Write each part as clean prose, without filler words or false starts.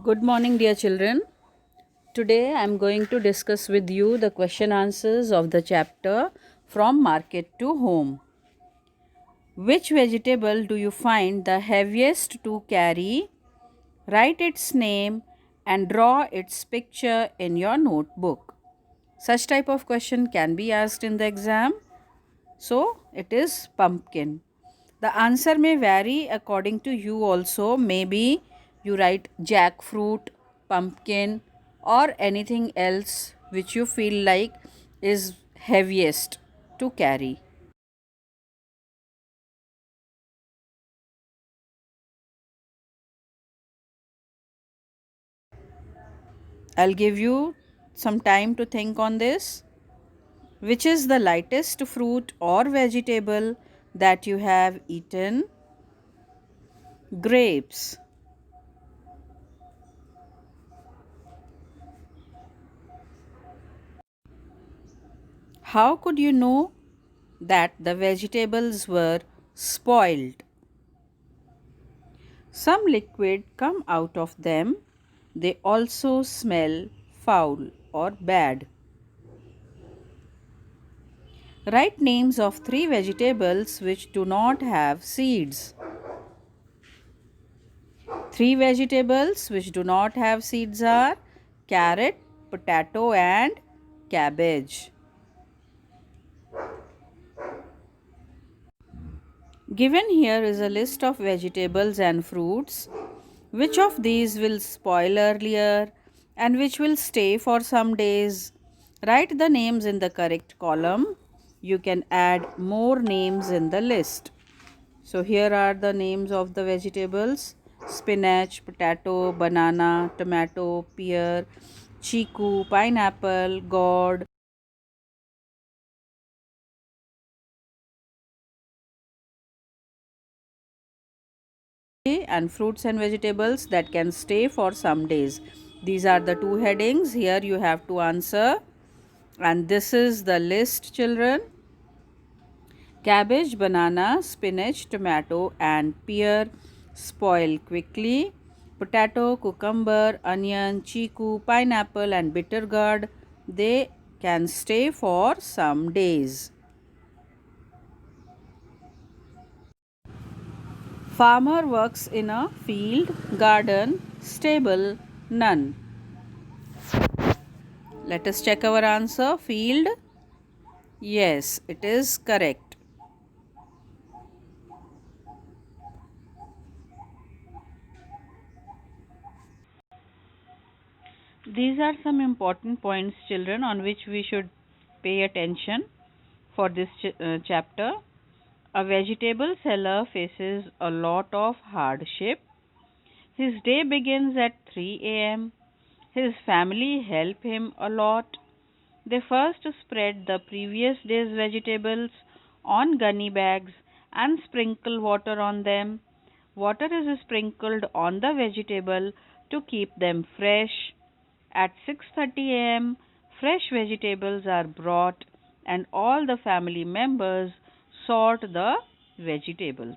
Good morning, dear children. Today I am going to discuss with you the question answers of the chapter From Market to Home. Which vegetable do you find the heaviest to carry? Write its name and draw its picture in your notebook. Such type of question can be asked in the exam. So, it is pumpkin. The answer may vary according to you also. Maybe you write jackfruit, pumpkin, or anything else which you feel like is heaviest to carry. I'll give you some time to think on this. Which is the lightest fruit or vegetable that you have eaten? Grapes. How could you know that the vegetables were spoiled? Some liquid come out of them. They also smell foul or bad. Write names of three vegetables which do not have seeds. Three vegetables which do not have seeds are carrot, potato, and cabbage. Given here is a list of vegetables and fruits. Which of these will spoil earlier and which will stay for some days? Write the names in the correct column. You can add more names in the list. So here are the names of the vegetables: spinach, potato, banana, tomato, pear, chiku, pineapple, gourd. And fruits and vegetables that can stay for some days. These are the two headings. Here you have to answer. And this is the list, children. Cabbage, banana, spinach, tomato, and pear spoil quickly. Potato, cucumber, onion, chiku, pineapple, and bitter gourd, they can stay for some days. Farmer works in a field, garden, stable, none. Let us check our answer. Field. Yes, it is correct. These are some important points, children, on which we should pay attention for this chapter. A vegetable seller faces a lot of hardship. His day begins at 3 a.m. His family help him a lot. They first spread the previous day's vegetables on gunny bags and sprinkle water on them. Water is sprinkled on the vegetable to keep them fresh. At 6:30 a.m., fresh vegetables are brought and all the family members sort the vegetables.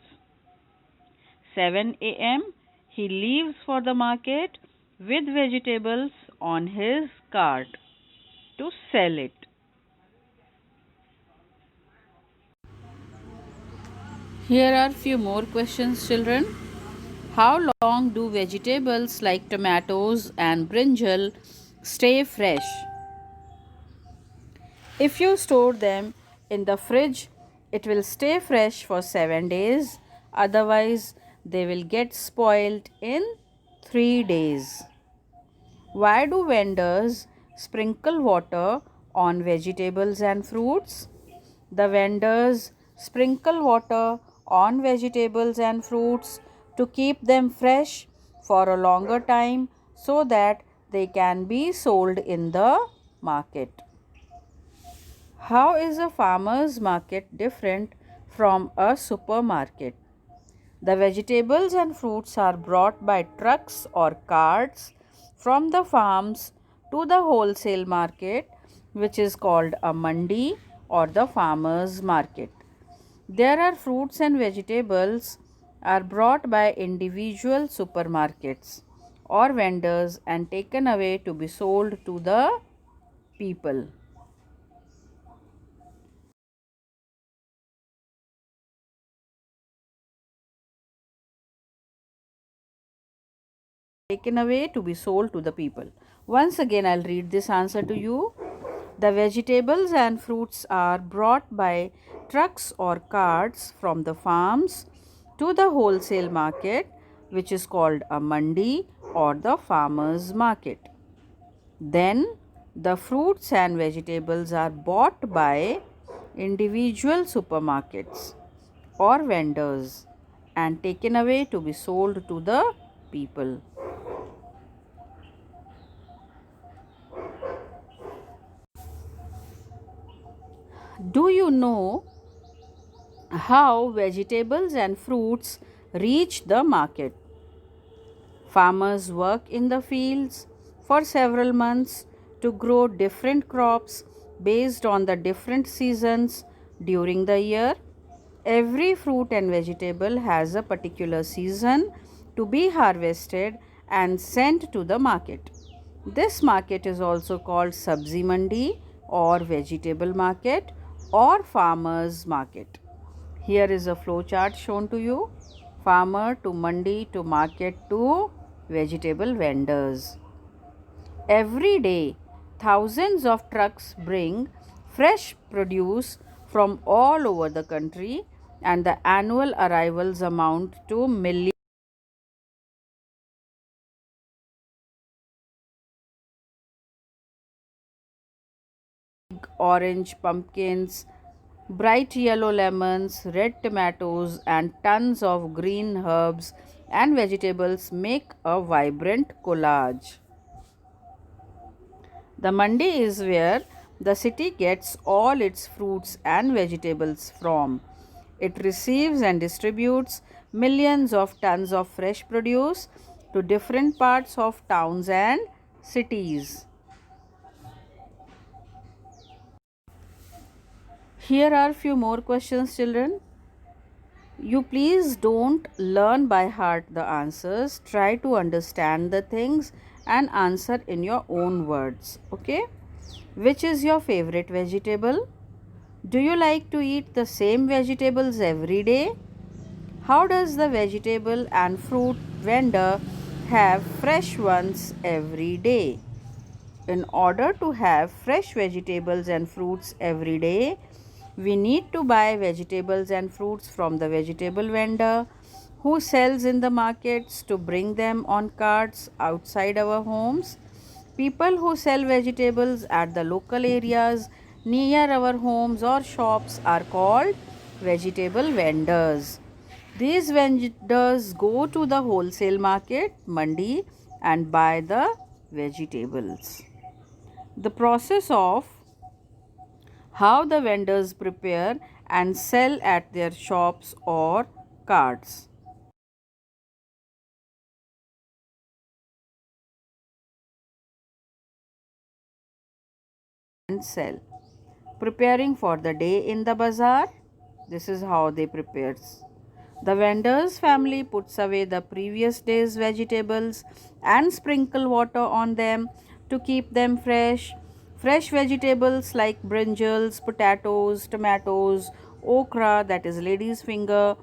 7 a.m., he leaves for the market with vegetables on his cart to sell it. Here are few more questions, children. How long do vegetables like tomatoes and brinjal stay fresh? If you store them in the fridge, it will stay fresh for 7 days. Otherwise, they will get spoiled in 3 days. Why do vendors sprinkle water on vegetables and fruits? The vendors sprinkle water on vegetables and fruits to keep them fresh for a longer time so that they can be sold in the market. How is a farmer's market different from a supermarket? The vegetables and fruits are brought by trucks or carts from the farms to the wholesale market, which is called a mandi or the farmer's market. There are fruits and vegetables are brought by individual supermarkets or vendors and taken away to be sold to the people. Taken away to be sold to the people. Once again, I'll read this answer to you. The vegetables and fruits are brought by trucks or carts from the farms to the wholesale market, which is called a mandi or the farmer's market. Then the fruits and vegetables are bought by individual supermarkets or vendors and taken away to be sold to the people. Do you know how vegetables and fruits reach the market? Farmers work in the fields for several months to grow different crops based on the different seasons during the year. Every fruit and vegetable has a particular season to be harvested and sent to the market. This market is also called Sabzi Mandi or vegetable market or farmers market. Here is a flow chart shown to you. Farmer to mandi to market to vegetable vendors. Every day, thousands of trucks bring fresh produce from all over the country, and the annual arrivals amount to millions. Orange pumpkins, bright yellow lemons, red tomatoes, and tons of green herbs and vegetables make a vibrant collage. The mandi is where the city gets all its fruits and vegetables from. It receives and distributes millions of tons of fresh produce to different parts of towns and cities. Here are few more questions, children. You please don't learn by heart the answers. Try to understand the things and answer in your own words. Okay? Which is your favorite vegetable? Do you like to eat the same vegetables every day? How does the vegetable and fruit vendor have fresh ones every day? In order to have fresh vegetables and fruits every day, we need to buy vegetables and fruits from the vegetable vendor who sells in the markets to bring them on carts outside our homes. People who sell vegetables at the local areas near our homes or shops are called vegetable vendors. These vendors go to the wholesale market, mandi, and buy the vegetables. The process of how the vendors prepare and sell at their shops or carts. And sell. Preparing for the day in the bazaar. This is how they prepare. The vendor's family puts away the previous day's vegetables and sprinkle water on them to keep them fresh. Fresh vegetables like brinjals, potatoes, tomatoes, okra, that is lady's finger,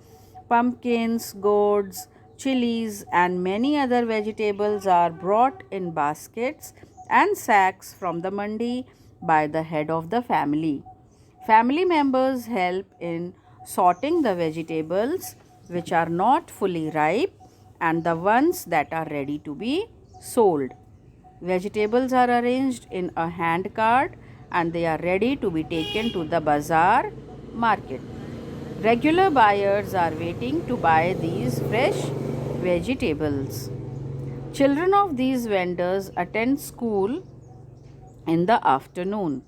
pumpkins, gourds, chilies, and many other vegetables are brought in baskets and sacks from the mandi by the head of the family. Family members help in sorting the vegetables which are not fully ripe and the ones that are ready to be sold. Vegetables are arranged in a hand cart and they are ready to be taken to the bazaar market. Regular buyers are waiting to buy these fresh vegetables. Children of these vendors attend school in the afternoon,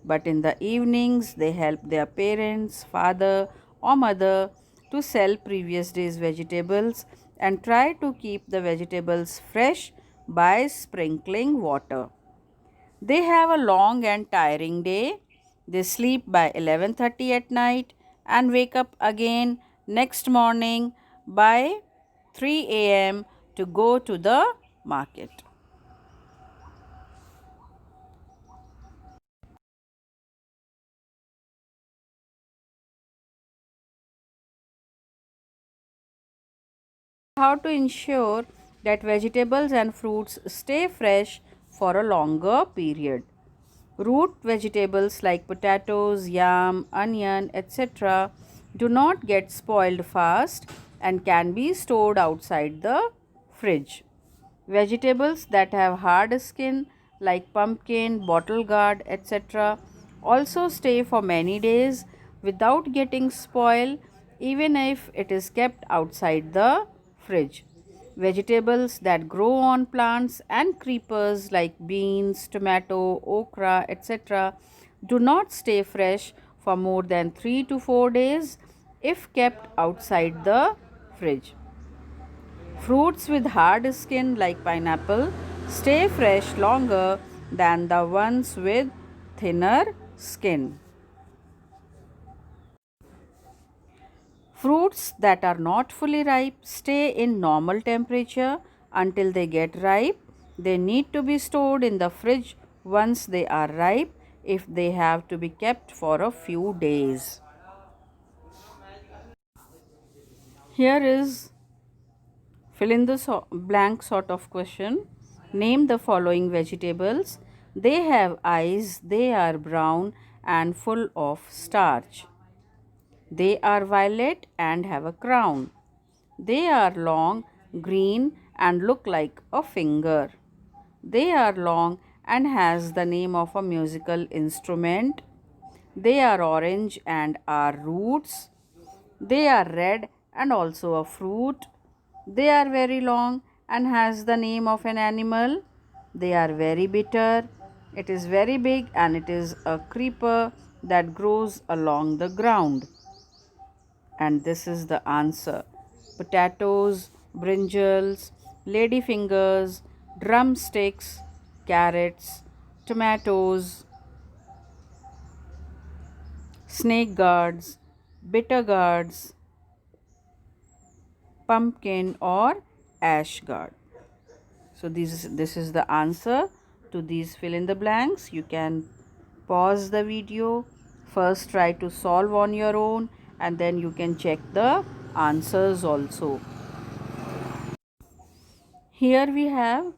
but in the evenings they help their parents, father, or mother to sell previous day's vegetables and try to keep the vegetables fresh by sprinkling water. They have a long and tiring day. They sleep by 11:30 at night and wake up again next morning by 3 a.m. to go to the market. How to ensure that vegetables and fruits stay fresh for a longer period. Root vegetables like potatoes, yam, onion, etc. do not get spoiled fast and can be stored outside the fridge. Vegetables that have hard skin like pumpkin, bottle gourd, etc. also stay for many days without getting spoiled even if it is kept outside the fridge. Vegetables that grow on plants and creepers like beans, tomato, okra, etc. do not stay fresh for more than 3 to 4 days if kept outside the fridge. Fruits with hard skin like pineapple stay fresh longer than the ones with thinner skin. Fruits that are not fully ripe stay in normal temperature until they get ripe. They need to be stored in the fridge once they are ripe if they have to be kept for a few days. Here is fill in the blank sort of question. Name the following vegetables. They have eyes, they are brown and full of starch. They are violet and have a crown. They are long, green and look like a finger. They are long and has the name of a musical instrument. They are orange and are roots. They are red and also a fruit. They are very long and has the name of an animal. They are very bitter. It is very big and it is a creeper that grows along the ground. And this is the answer. Potatoes, brinjals, ladyfingers, drumsticks, carrots, tomatoes, snake gourds, bitter gourds, pumpkin or ash gourd. So this is the answer to these fill in the blanks. You can pause the video, first try to solve on your own and then you can check the answers also. Here we have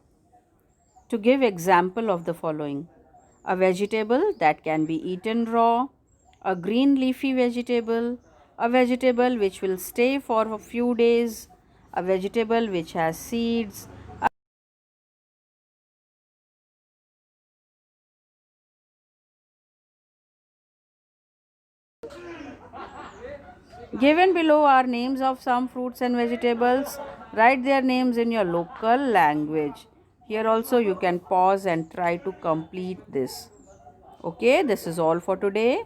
to give example of the following. A vegetable that can be eaten raw, a green leafy vegetable, a vegetable which will stay for a few days, a vegetable which has seeds. Given below are names of some fruits and vegetables. Write their names in your local language. Here also you can pause and try to complete this. Okay, this is all for today.